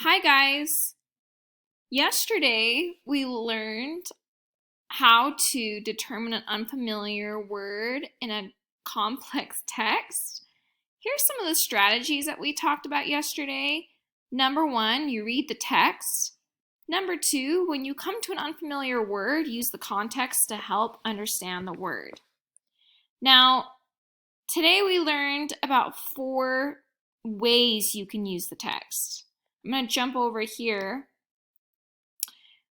Hi guys! Yesterday we learned how to determine an unfamiliar word in a complex text. Here's some of the strategies that we talked about yesterday. Number one, you read the text. Number two, when you come to an unfamiliar word, use the context to help understand the word. Now, today we learned about 4 ways you can use the text. I'm going to jump over here.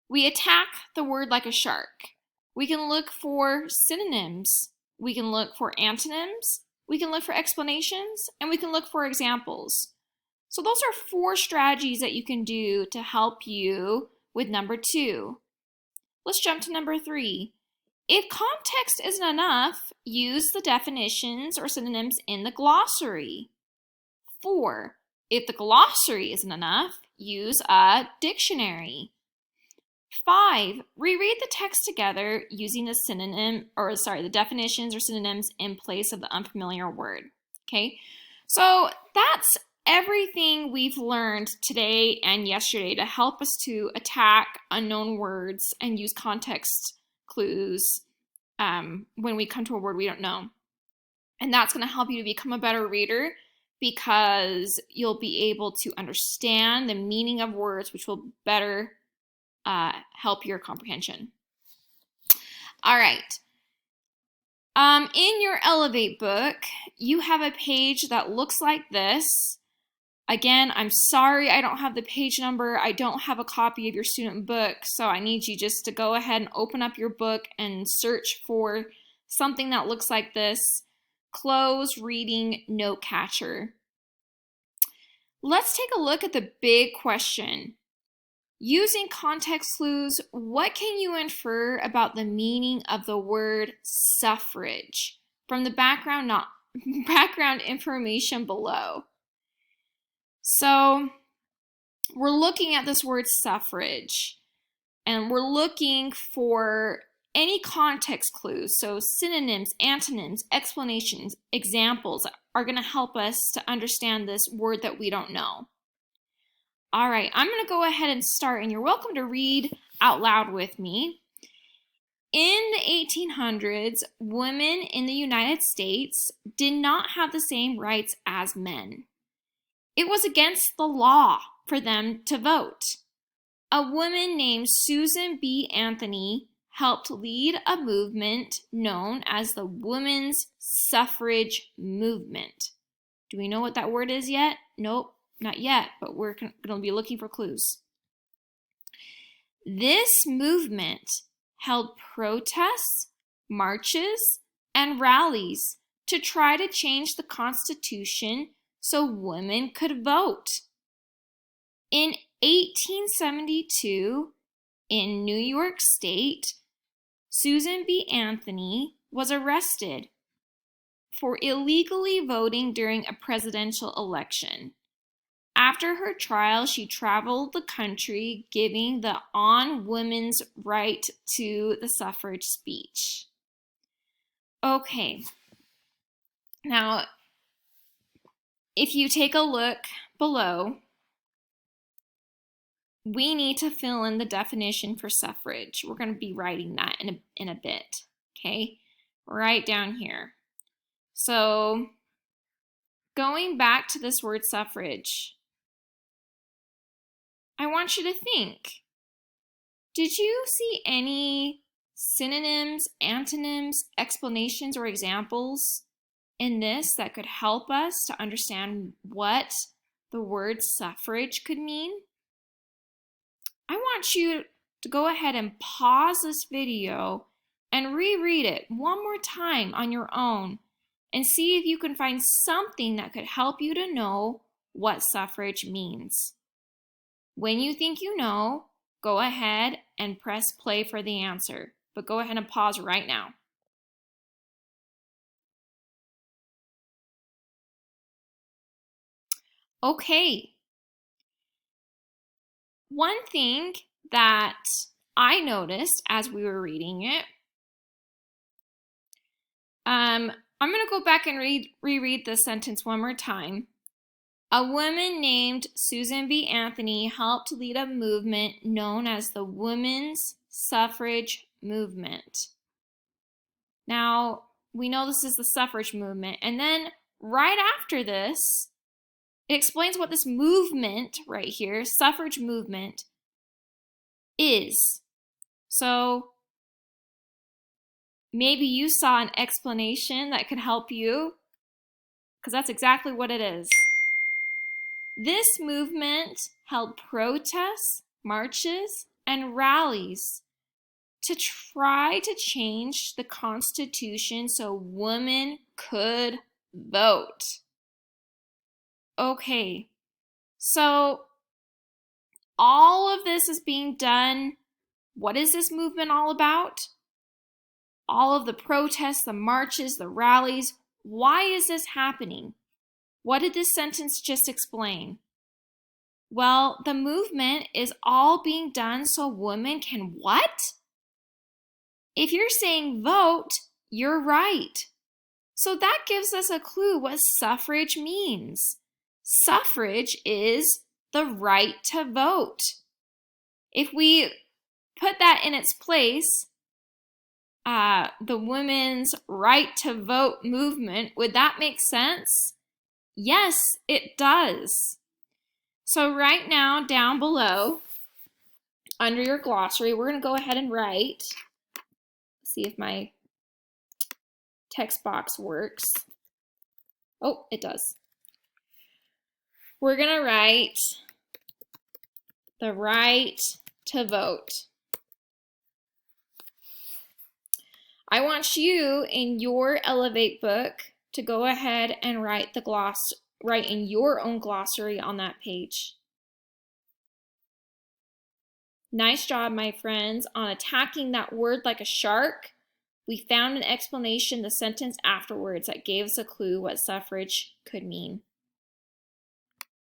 We attack the word like a shark. We can look for synonyms. We can look for antonyms. We can look for explanations, and we can look for examples. So those are 4 strategies that you can do to help you with number 2. Let's jump to number 3. If context isn't enough, use the definitions or synonyms in the glossary. 4. If the glossary isn't enough, use a dictionary. 5. Reread the text together using the definitions or synonyms in place of the unfamiliar word. Okay, so that's everything we've learned today and yesterday to help us to attack unknown words and use context clues when we come to a word we don't know. And that's going to help you to become a better reader because you'll be able to understand the meaning of words, which will better help your comprehension. All right. In your Elevate book, you have a page that looks like this. Again, I'm sorry I don't have the page number. I don't have a copy of your student book, so I need you just to go ahead and open up your book and search for something that looks like this. Close Reading Note Catcher. Let's take a look at the big question. Using context clues, what can you infer about the meaning of the word suffrage from the background information below? So we're looking at this word suffrage, and we're looking for any context clues. So synonyms, antonyms, explanations, examples are going to help us to understand this word that we don't know. All right, I'm going to go ahead and start, and you're welcome to read out loud with me. In the 1800s, women in the United States did not have the same rights as men. It was against the law for them to vote. A woman named Susan B. Anthony helped lead a movement known as the Women's Suffrage Movement. Do we know what that word is yet? Nope. Not yet, but we're going to be looking for clues. This movement held protests, marches, and rallies to try to change the Constitution so women could vote. In 1872, in New York State, Susan B. Anthony was arrested for illegally voting during a presidential election. After her trial, she traveled the country giving the On Women's Right to the Suffrage speech. Okay, now if you take a look below, we need to fill in the definition for suffrage. We're going to be writing that in a bit, okay? Right down here. So going back to this word suffrage, I want you to think. Did you see any synonyms, antonyms, explanations, or examples in this that could help us to understand what the word suffrage could mean? I want you to go ahead and pause this video and reread it one more time on your own and see if you can find something that could help you to know what suffrage means. When you think you know, go ahead and press play for the answer, but go ahead and pause right now. Okay. One thing that I noticed as we were reading it, I'm going to go back and reread the sentence one more time. A woman named Susan B. Anthony helped lead a movement known as the women's suffrage movement. Now, we know this is the suffrage movement, and then right after this, it explains what this movement right here, suffrage movement, is. So maybe you saw an explanation that could help you, because that's exactly what it is. This movement held protests, marches, and rallies to try to change the Constitution so women could vote. Okay, so all of this is being done. What is this movement all about? All of the protests, the marches, the rallies. Why is this happening? What did this sentence just explain? Well, the movement is all being done so women can what? If you're saying vote, you're right. So that gives us a clue what suffrage means. Suffrage is the right to vote. If we put that in its place, the women's right to vote movement, would that make sense? Yes, it does. So right now, down below, under your glossary, we're going to go ahead and write. See if my text box works. Oh, it does. We're going to write the right to vote. I want you in your Elevate book to go ahead and write in your own glossary on that page. Nice job, my friends, on attacking that word like a shark. We found an explanation, the sentence afterwards, that gave us a clue what suffrage could mean.